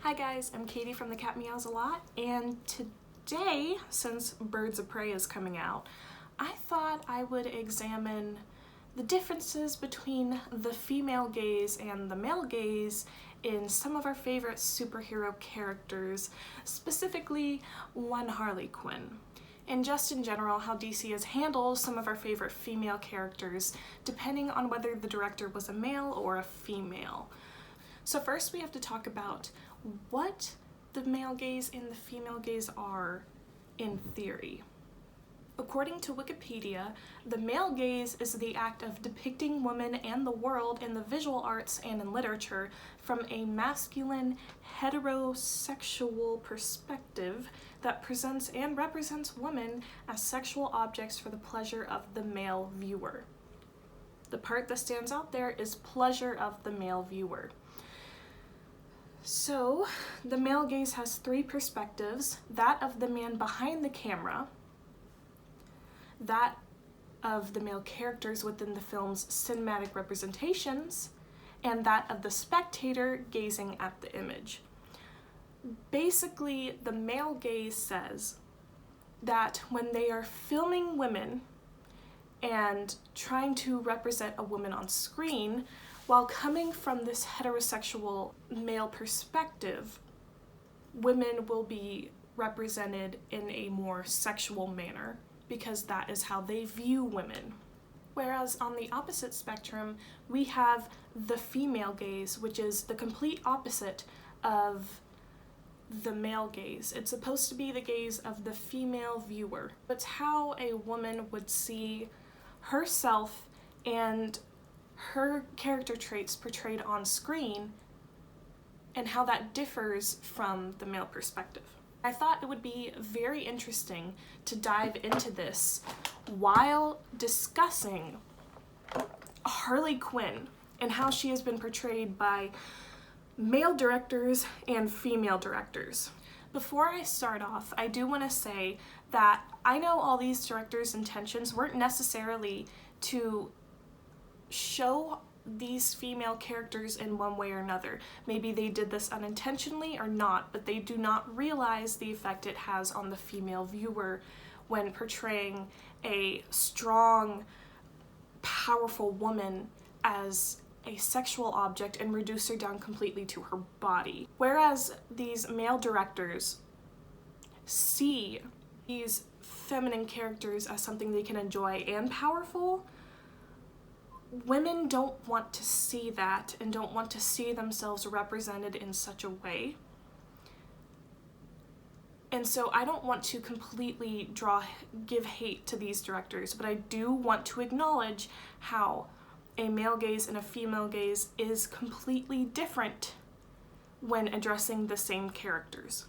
Hi guys, I'm Katie from The Cat Meows a Lot, and today, since Birds of Prey is coming out, I thought I would examine the differences between the female gaze and the male gaze in some of our favorite superhero characters, specifically one Harley Quinn. And just in general, how DC has handled some of our favorite female characters, depending on whether the director was a male or a female. So first we have to talk about what the male gaze and the female gaze are in theory. According to Wikipedia, the male gaze is the act of depicting women and the world in the visual arts and in literature from a masculine, heterosexual perspective that presents and represents women as sexual objects for the pleasure of the male viewer. The part that stands out there is pleasure of the male viewer. So, the male gaze has three perspectives: that of the man behind the camera, that of the male characters within the film's cinematic representations, and that of the spectator gazing at the image. Basically, the male gaze says that when they are filming women and trying to represent a woman on screen, while coming from this heterosexual male perspective, women will be represented in a more sexual manner because that is how they view women. Whereas on the opposite spectrum, we have the female gaze, which is the complete opposite of the male gaze. It's supposed to be the gaze of the female viewer. It's how a woman would see herself and her character traits portrayed on screen and how that differs from the male perspective. I thought it would be very interesting to dive into this while discussing Harley Quinn and how she has been portrayed by male directors and female directors. Before I start off, I do want to say that I know all these directors' intentions weren't necessarily to show these female characters in one way or another. Maybe they did this unintentionally or not, but they do not realize the effect it has on the female viewer when portraying a strong, powerful woman as a sexual object and reduce her down completely to her body. Whereas these male directors see these feminine characters as something they can enjoy and powerful, women don't want to see that and don't want to see themselves represented in such a way. And so I don't want to completely give hate to these directors, but I do want to acknowledge how a male gaze and a female gaze is completely different when addressing the same characters.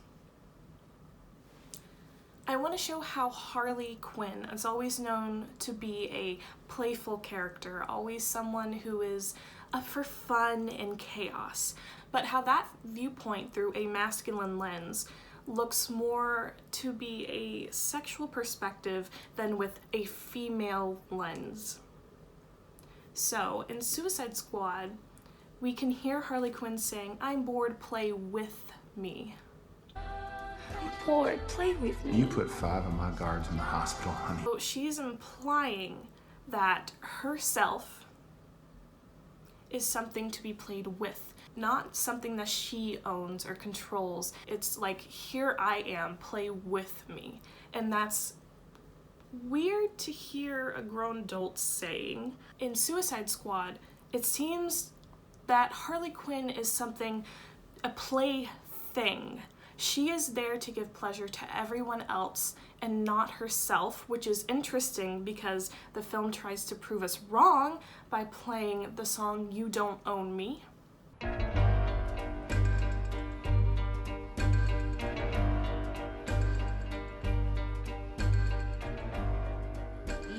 I want to show how Harley Quinn is always known to be a playful character, always someone who is up for fun and chaos, but how that viewpoint through a masculine lens looks more to be a sexual perspective than with a female lens. So, in Suicide Squad, we can hear Harley Quinn saying, "I'm bored, play with me." I'm bored, play with me. You put 5 of my guards in the hospital, honey. So she's implying that herself is something to be played with, not something that she owns or controls. It's like, here I am, play with me. And that's weird to hear a grown adult saying. In Suicide Squad, it seems that Harley Quinn is a plaything. She is there to give pleasure to everyone else and not herself, which is interesting because the film tries to prove us wrong by playing the song "You Don't Own Me."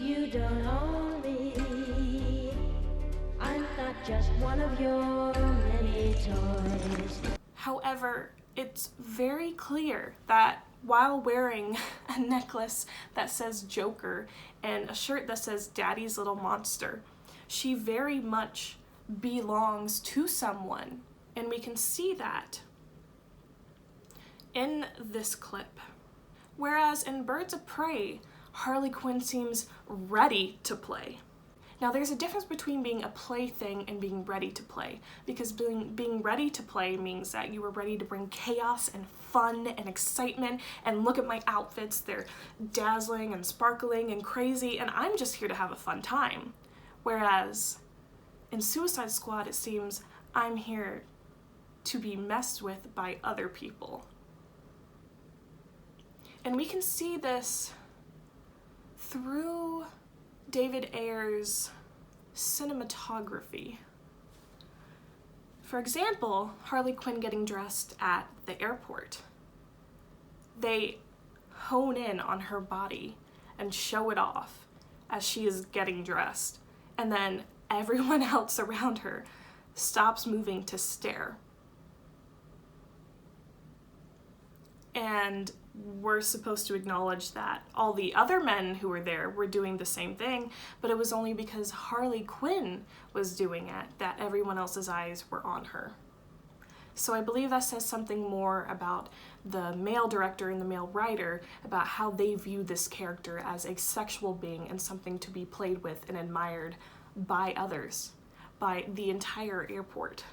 You don't own me. I'm not just one of your many toys. However, it's very clear that while wearing a necklace that says Joker and a shirt that says Daddy's Little Monster, she very much belongs to someone, and we can see that in this clip. Whereas in Birds of Prey, Harley Quinn seems ready to play. Now there's a difference between being a plaything and being ready to play, because being ready to play means that you were ready to bring chaos and fun and excitement, and look at my outfits, they're dazzling and sparkling and crazy, and I'm just here to have a fun time. Whereas in Suicide Squad, it seems I'm here to be messed with by other people. And we can see this through David Ayer's cinematography. For example, Harley Quinn getting dressed at the airport. They hone in on her body and show it off as she is getting dressed, and then everyone else around her stops moving to stare. And we're supposed to acknowledge that all the other men who were there were doing the same thing, but it was only because Harley Quinn was doing it that everyone else's eyes were on her. So I believe that says something more about the male director and the male writer, about how they view this character as a sexual being and something to be played with and admired by others, by the entire airport.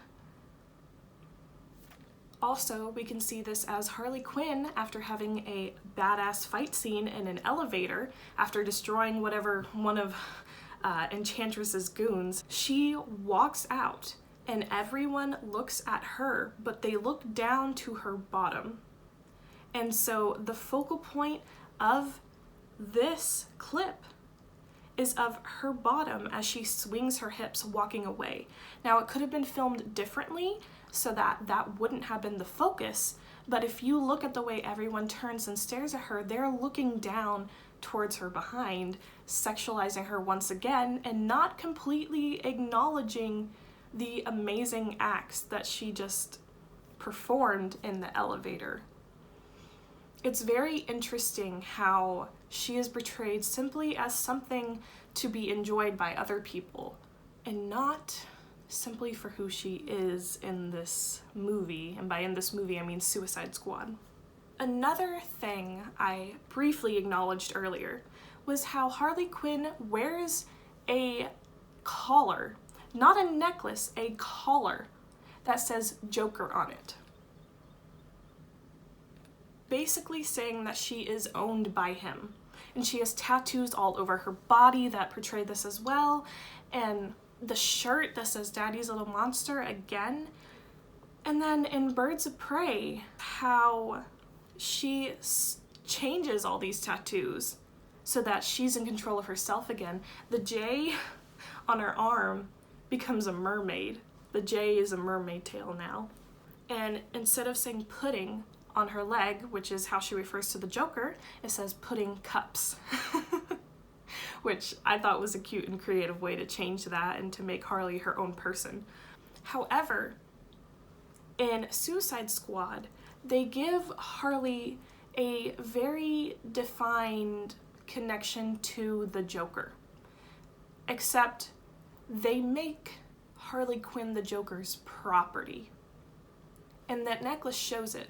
Also, we can see this as Harley Quinn, after having a badass fight scene in an elevator, after destroying whatever one of Enchantress's goons, she walks out and everyone looks at her, but they look down to her bottom. And so the focal point of this clip is of her bottom as she swings her hips walking away. Now, it could have been filmed differently so that that wouldn't have been the focus, but if you look at the way everyone turns and stares at her, they're looking down towards her behind, sexualizing her once again, and not completely acknowledging the amazing acts that she just performed in the elevator. It's very interesting how she is portrayed simply as something to be enjoyed by other people, and not simply for who she is in this movie. And by in this movie, I mean Suicide Squad. Another thing I briefly acknowledged earlier was how Harley Quinn wears a collar, not a necklace, a collar that says Joker on it. Basically saying that she is owned by him. And she has tattoos all over her body that portray this as well. And the shirt that says Daddy's Little Monster again. And then in Birds of Prey, how she changes all these tattoos so that she's in control of herself again. The J on her arm becomes a mermaid. The J is a mermaid tail now. And instead of saying pudding on her leg, which is how she refers to the Joker, it says pudding cups. Which I thought was a cute and creative way to change that and to make Harley her own person. However, in Suicide Squad, they give Harley a very defined connection to the Joker. Except they make Harley Quinn the Joker's property. And that necklace shows it.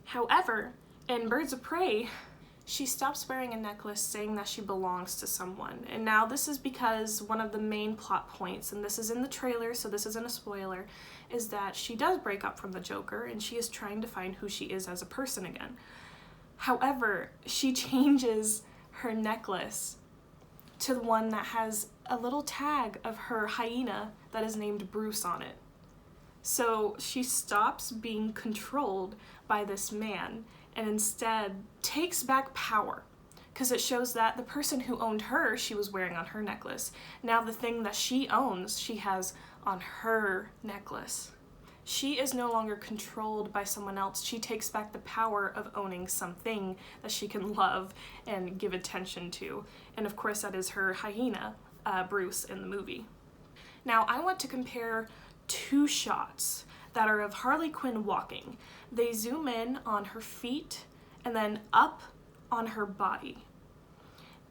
However, in Birds of Prey, she stops wearing a necklace saying that she belongs to someone. And now this is because one of the main plot points, and this is in the trailer, so this isn't a spoiler, is that she does break up from the Joker and she is trying to find who she is as a person again. However, she changes her necklace to one that has a little tag of her hyena that is named Bruce on it. So she stops being controlled by this man and instead takes back power, because it shows that the person who owned her, she was wearing on her necklace. Now the thing that she owns, she has on her necklace. She is no longer controlled by someone else. She takes back the power of owning something that she can love and give attention to. And of course that is her hyena, Bruce, in the movie. Now I want to compare two shots that are of Harley Quinn walking. They zoom in on her feet and then up on her body.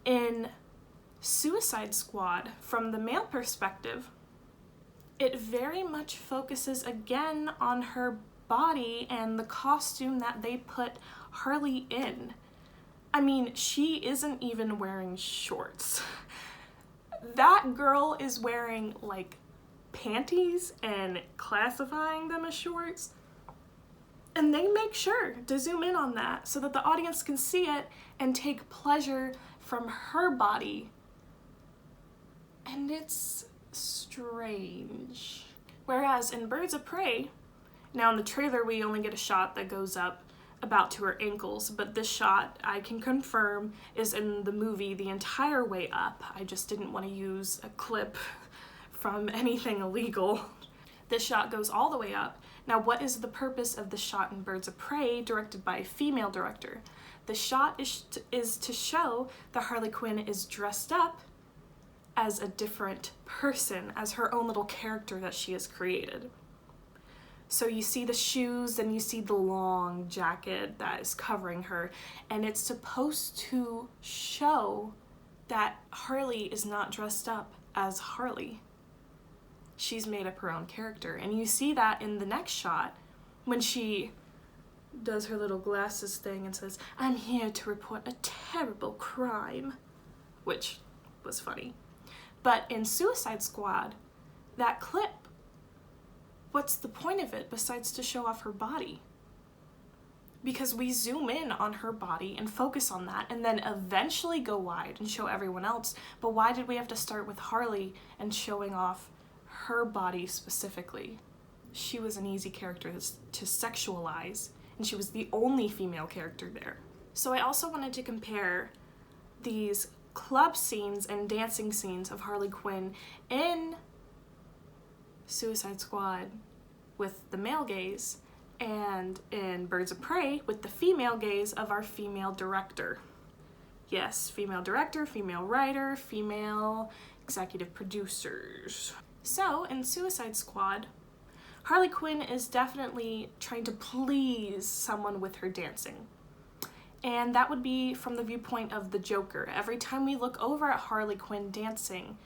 In Suicide Squad, from the male perspective, it very much focuses again on her body and the costume that they put Harley in. I mean, she isn't even wearing shorts. That girl is wearing like panties and classifying them as shorts. And they make sure to zoom in on that so that the audience can see it and take pleasure from her body. And it's strange. Whereas in Birds of Prey, now in the trailer we only get a shot that goes up about to her ankles, but this shot I can confirm is in the movie the entire way up. I just didn't want to use a clip from anything illegal. This shot goes all the way up. Now, what is the purpose of the shot in Birds of Prey, directed by a female director? The shot is to show that Harley Quinn is dressed up as a different person, as her own little character that she has created. So you see the shoes and you see the long jacket that is covering her, and it's supposed to show that Harley is not dressed up as Harley. She's made up her own character, and you see that in the next shot when she does her little glasses thing and says, "I'm here to report a terrible crime," which was funny. But in Suicide Squad, that clip, what's the point of it besides to show off her body? Because we zoom in on her body and focus on that and then eventually go wide and show everyone else. But why did we have to start with Harley and showing off her body specifically? She was an easy character to sexualize, and she was the only female character there. So I also wanted to compare these club scenes and dancing scenes of Harley Quinn in Suicide Squad with the male gaze, and in Birds of Prey with the female gaze of our female director. Yes, female director, female writer, female executive producers. So in Suicide Squad, Harley Quinn is definitely trying to please someone with her dancing. And that would be from the viewpoint of the Joker. Every time we look over at Harley Quinn dancing,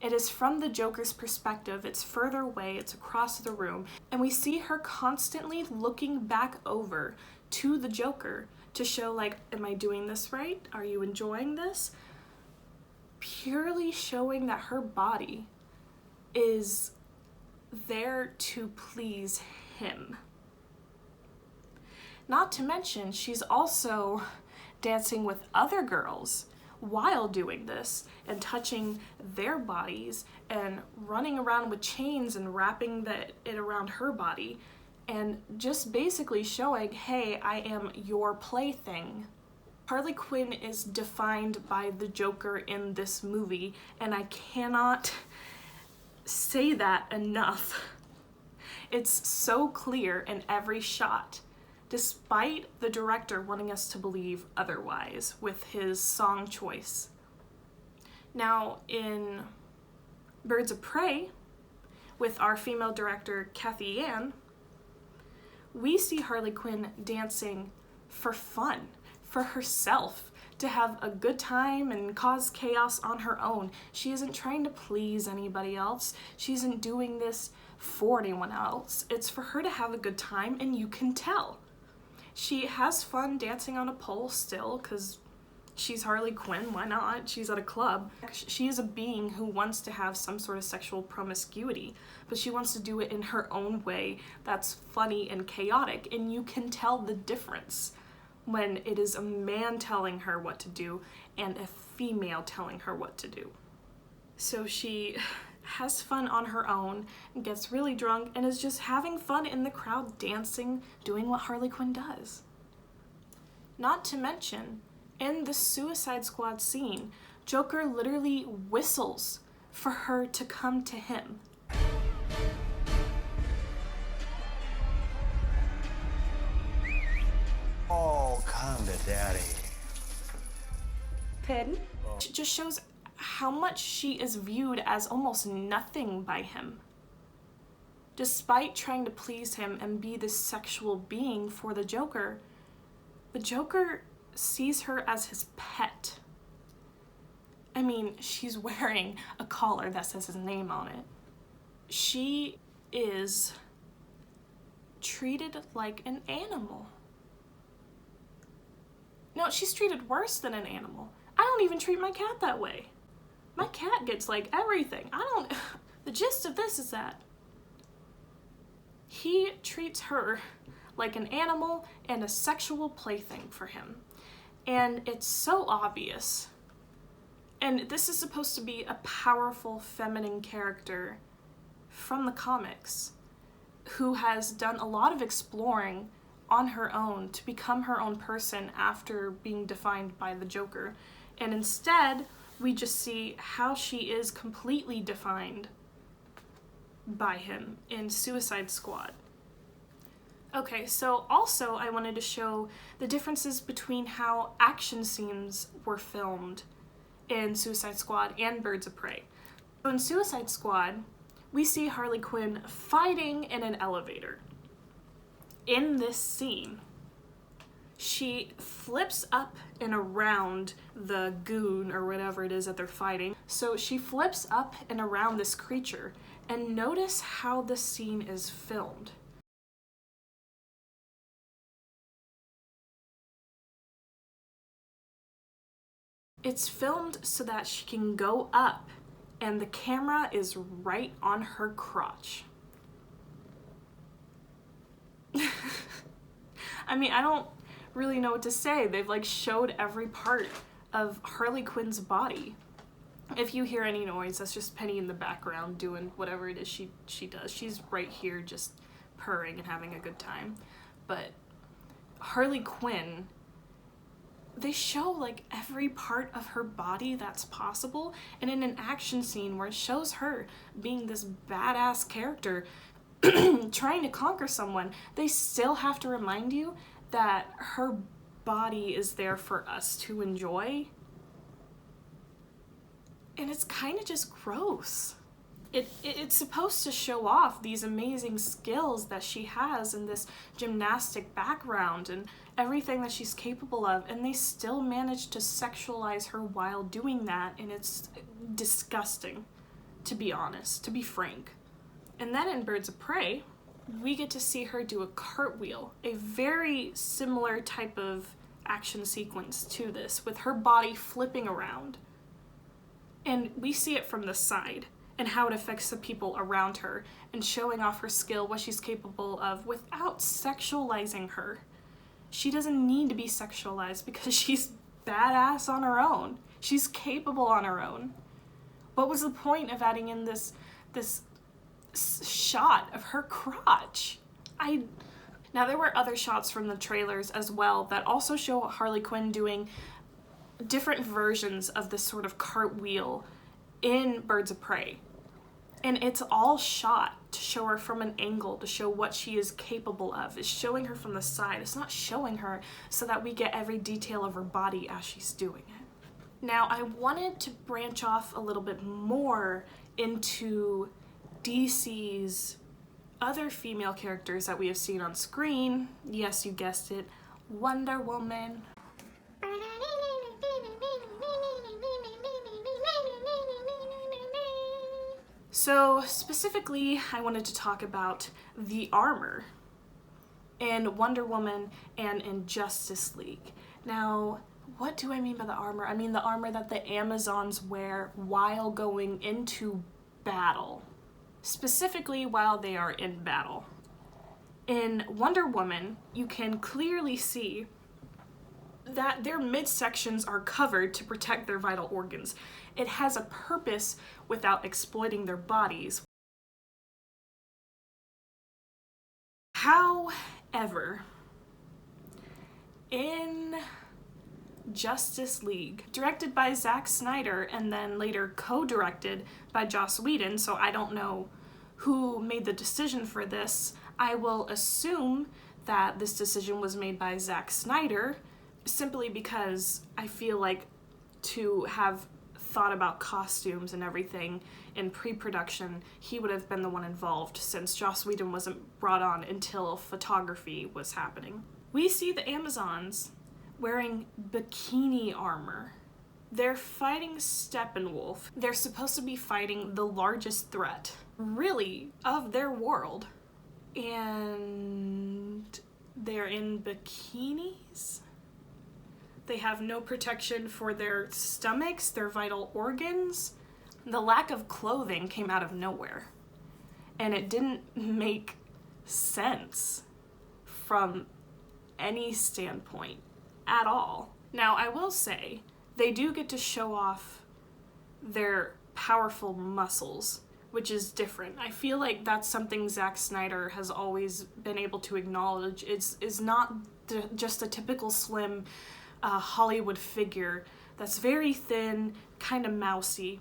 it is from the Joker's perspective. It's further away, it's across the room, and we see her constantly looking back over to the Joker to show, like, am I doing this right? Are you enjoying this? Purely showing that her body is there to please him. Not to mention, she's also dancing with other girls while doing this and touching their bodies and running around with chains and wrapping it around her body and just basically showing, hey, I am your plaything. Harley Quinn is defined by the Joker in this movie, and I cannot say that enough. It's so clear in every shot, despite the director wanting us to believe otherwise with his song choice. Now, in Birds of Prey, with our female director, Kathy Yan, we see Harley Quinn dancing for fun, for herself, to have a good time and cause chaos on her own. She isn't trying to please anybody else. She isn't doing this for anyone else. It's for her to have a good time, and you can tell. She has fun dancing on a pole still, because she's Harley Quinn, why not? She's at a club. She is a being who wants to have some sort of sexual promiscuity, but she wants to do it in her own way that's funny and chaotic, and you can tell the difference when it is a man telling her what to do and a female telling her what to do. So she has fun on her own and gets really drunk and is just having fun in the crowd dancing, doing what Harley Quinn does. Not to mention, in the Suicide Squad scene, Joker literally whistles for her to come to him. Oh, kinda, daddy. Pardon? It just shows how much she is viewed as almost nothing by him. Despite trying to please him and be this sexual being for the Joker sees her as his pet. I mean, she's wearing a collar that says his name on it. She is treated like an animal. No, she's treated worse than an animal. I don't even treat my cat that way. My cat gets like everything. The gist of this is that he treats her like an animal and a sexual plaything for him. And it's so obvious. And this is supposed to be a powerful feminine character from the comics who has done a lot of exploring on her own to become her own person after being defined by the Joker. And instead, we just see how she is completely defined by him in Suicide Squad. Okay, so also I wanted to show the differences between how action scenes were filmed in Suicide Squad and Birds of Prey. So in Suicide Squad, we see Harley Quinn fighting in an elevator. In this scene, she flips up and around the goon or whatever it is that they're fighting. So she flips up and around this creature, and notice how the scene is filmed. It's filmed so that she can go up and the camera is right on her crotch. I mean, I don't really know what to say. They've like showed every part of Harley Quinn's body. If you hear any noise, that's just Penny in the background doing whatever it is she does. She's right here just purring and having a good time. But Harley Quinn, they show like every part of her body that's possible, and in an action scene where it shows her being this badass character trying to conquer someone, they still have to remind you that her body is there for us to enjoy. And it's kind of just gross. It's supposed to show off these amazing skills that she has in this gymnastic background and everything that she's capable of, and they still manage to sexualize her while doing that, and it's disgusting, to be honest, to be frank. And then in Birds of Prey, we get to see her do a cartwheel, a very similar type of action sequence to this, with her body flipping around. And we see it from the side, and how it affects the people around her, and showing off her skill, what she's capable of, without sexualizing her. She doesn't need to be sexualized because she's badass on her own. She's capable on her own. What was the point of adding in this shot of her crotch? Now there were other shots from the trailers as well that also show Harley Quinn doing different versions of this sort of cartwheel in Birds of Prey. And it's all shot to show her from an angle, to show what she is capable of. It's showing her from the side. It's not showing her so that we get every detail of her body as she's doing it. Now, I wanted to branch off a little bit more into DC's other female characters that we have seen on screen. Yes, you guessed it, Wonder Woman. So specifically, I wanted to talk about the armor in Wonder Woman and in Justice League. Now, what do I mean by the armor? I mean the armor that the Amazons wear while going into battle. Specifically, while they are in battle. In Wonder Woman, you can clearly see that their midsections are covered to protect their vital organs. It has a purpose without exploiting their bodies. However, in Justice League, directed by Zack Snyder and then later co-directed by Joss Whedon, so I don't know who made the decision for this. I will assume that this decision was made by Zack Snyder, simply because I feel like to have thought about costumes and everything in pre-production, he would have been the one involved, since Joss Whedon wasn't brought on until photography was happening. We see the Amazons wearing bikini armor. They're fighting Steppenwolf. They're supposed to be fighting the largest threat, really, of their world. and they're in bikinis. They have no protection for their stomachs, their vital organs. The lack of clothing came out of nowhere, and it didn't make sense from any standpoint at all. Now, I will say, they do get to show off their powerful muscles, which is different. I feel like that's something Zack Snyder has always been able to acknowledge is not just a typical slim Hollywood figure that's very thin, kind of mousy.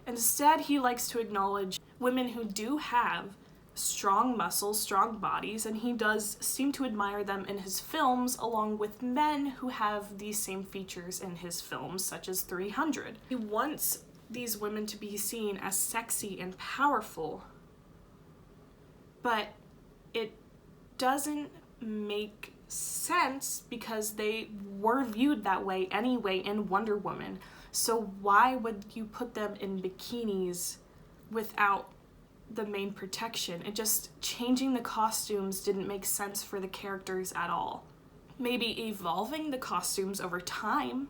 Instead, he likes to acknowledge women who do have strong muscles, strong bodies, and he does seem to admire them in his films, along with men who have these same features in his films, such as 300. He wants these women to be seen as sexy and powerful, but it doesn't make sense because they were viewed that way anyway in Wonder Woman. So why would you put them in bikinis without the main protection? It just, changing the costumes didn't make sense for the characters at all. Maybe evolving the costumes over time,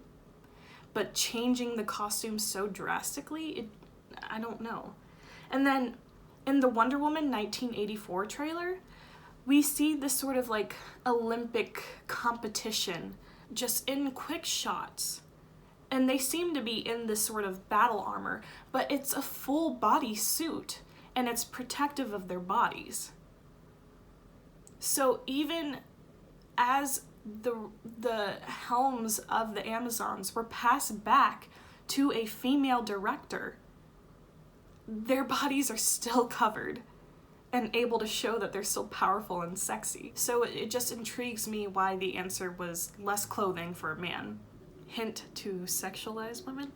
but changing the costumes so drastically, I don't know. And then in the Wonder Woman 1984 trailer, we see this sort of like Olympic competition just in quick shots. And they seem to be in this sort of battle armor, but it's a full body suit and it's protective of their bodies. So even as the helms of the Amazons were passed back to a female director, their bodies are still covered and able to show that they're still powerful and sexy. So it just intrigues me why the answer was less clothing for a man. Hint to sexualize women.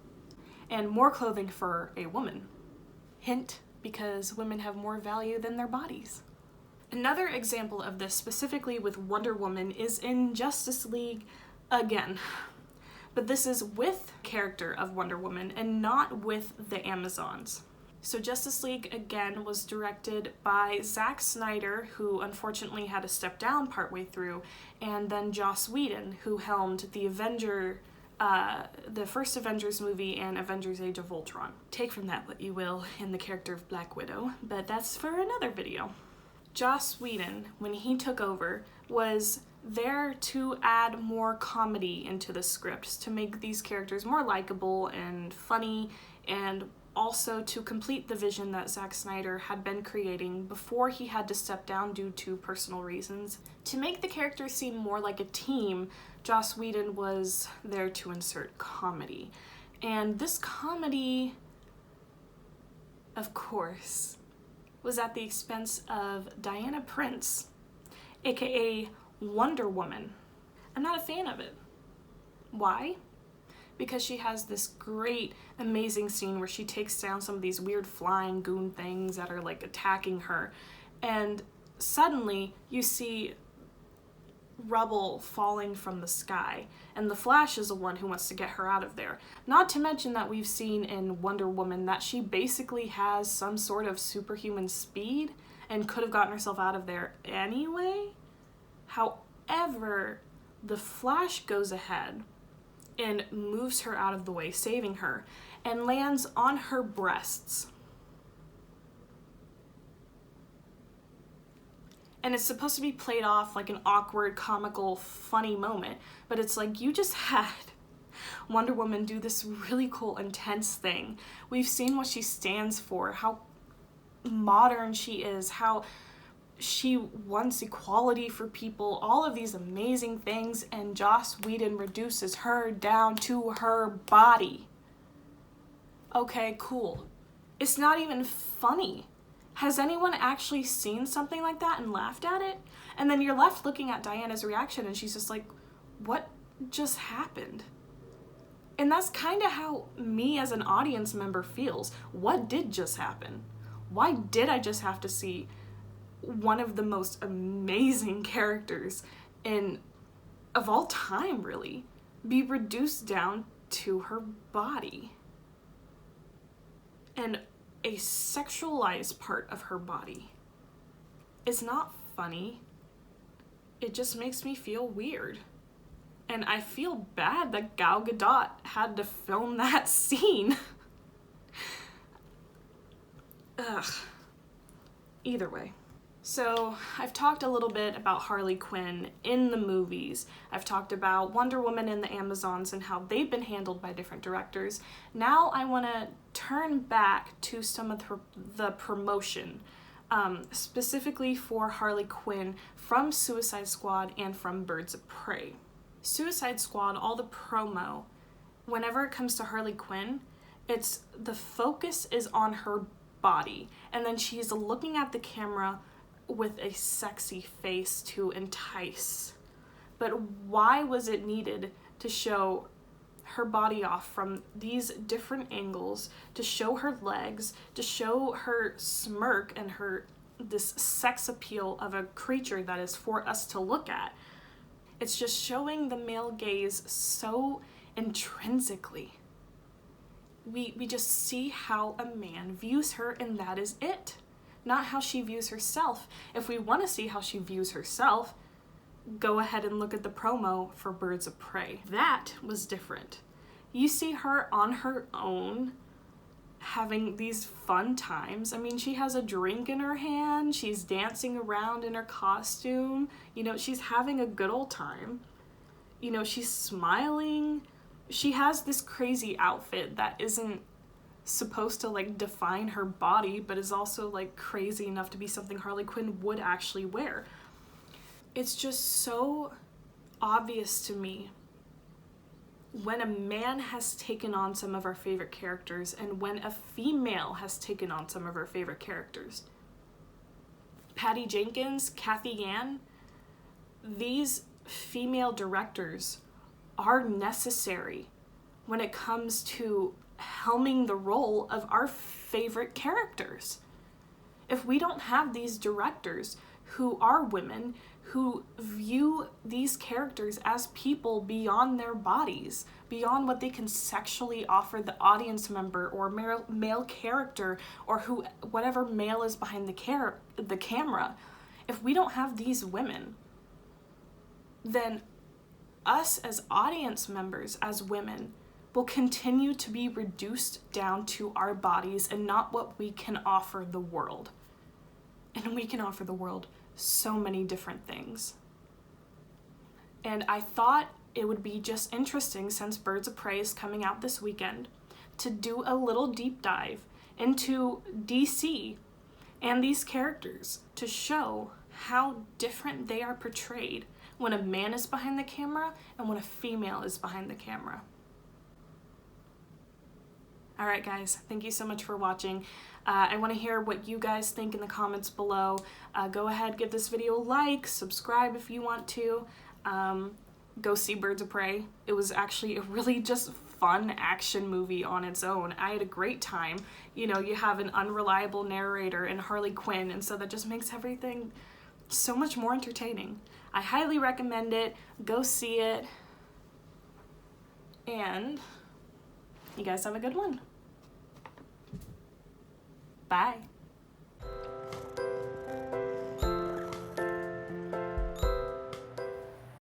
And more clothing for a woman. Hint, because women have more value than their bodies. Another example of this, specifically with Wonder Woman, is in Justice League again. But this is with character of Wonder Woman and not with the Amazons. So Justice League, again, was directed by Zack Snyder, who unfortunately had to step down partway through, and then Joss Whedon, who helmed the first Avengers movie and Avengers Age of Ultron. Take from that what you will in the character of Black Widow, but that's for another video. Joss Whedon, when he took over, was there to add more comedy into the script, to make these characters more likable and funny, and also to complete the vision that Zack Snyder had been creating before he had to step down due to personal reasons. To make the characters seem more like a team, Joss Whedon was there to insert comedy. And this comedy, of course, was at the expense of Diana Prince, aka Wonder Woman. I'm not a fan of it. Why? Because she has this great, amazing scene where she takes down some of these weird flying goon things that are like attacking her, and suddenly you see rubble falling from the sky, and the Flash is the one who wants to get her out of there. Not to mention that we've seen in Wonder Woman that she basically has some sort of superhuman speed and could have gotten herself out of there anyway. However, the Flash goes ahead and moves her out of the way, saving her, and lands on her breasts. And it's supposed to be played off like an awkward, comical, funny moment, but it's like you just had Wonder Woman do this really cool, intense thing. We've seen what she stands for, how modern she is, how she wants equality for people, all of these amazing things, and Joss Whedon reduces her down to her body. Okay, cool. It's not even funny. Has anyone actually seen something like that and laughed at it? And then you're left looking at Diana's reaction and she's just like, what just happened? And that's kind of how me as an audience member feels. What did just happen? Why did I just have to see one of the most amazing characters of all time, really, be reduced down to her body? And a sexualized part of her body is not funny. It just makes me feel weird. And I feel bad that Gal Gadot had to film that scene. Ugh. Either way. So, I've talked a little bit about Harley Quinn in the movies. I've talked about Wonder Woman and the Amazons and how they've been handled by different directors. Now I want to turn back to some of the promotion, specifically for Harley Quinn from Suicide Squad and from Birds of Prey. Suicide Squad, all the promo, whenever it comes to Harley Quinn, the focus is on her body, and then she's looking at the camera with a sexy face to entice. But why was it needed to show her body off from these different angles, to show her legs, to show her smirk and this sex appeal of a creature that is for us to look at? It's just showing the male gaze so intrinsically. We just see how a man views her, and that is it. Not how she views herself. If we want to see how she views herself, go ahead and look at the promo for Birds of Prey. That was different. You see her on her own, having these fun times. I mean, she has a drink in her hand, she's dancing around in her costume, she's having a good old time. She's smiling. She has this crazy outfit that isn't supposed to define her body, but is also crazy enough to be something Harley Quinn would actually wear. It's just so obvious to me when a man has taken on some of our favorite characters and when a female has taken on some of our favorite characters. Patty Jenkins, Kathy Yan, these female directors are necessary when it comes to helming the role of our favorite characters. If we don't have these directors who are women, who view these characters as people beyond their bodies, beyond what they can sexually offer the audience member or male character, or whatever male is behind the camera, if we don't have these women, then us as audience members, as women, will continue to be reduced down to our bodies and not what we can offer the world. And we can offer the world so many different things. And I thought it would be just interesting, since Birds of Prey is coming out this weekend, to do a little deep dive into DC and these characters to show how different they are portrayed when a man is behind the camera and when a female is behind the camera. Alright guys, thank you so much for watching. I want to hear what you guys think in the comments below. Go ahead, give this video a like, subscribe if you want to. Go see Birds of Prey. It was actually a really just fun action movie on its own. I had a great time. You have an unreliable narrator and Harley Quinn, and so that just makes everything so much more entertaining. I highly recommend it. Go see it. And you guys have a good one. Bye.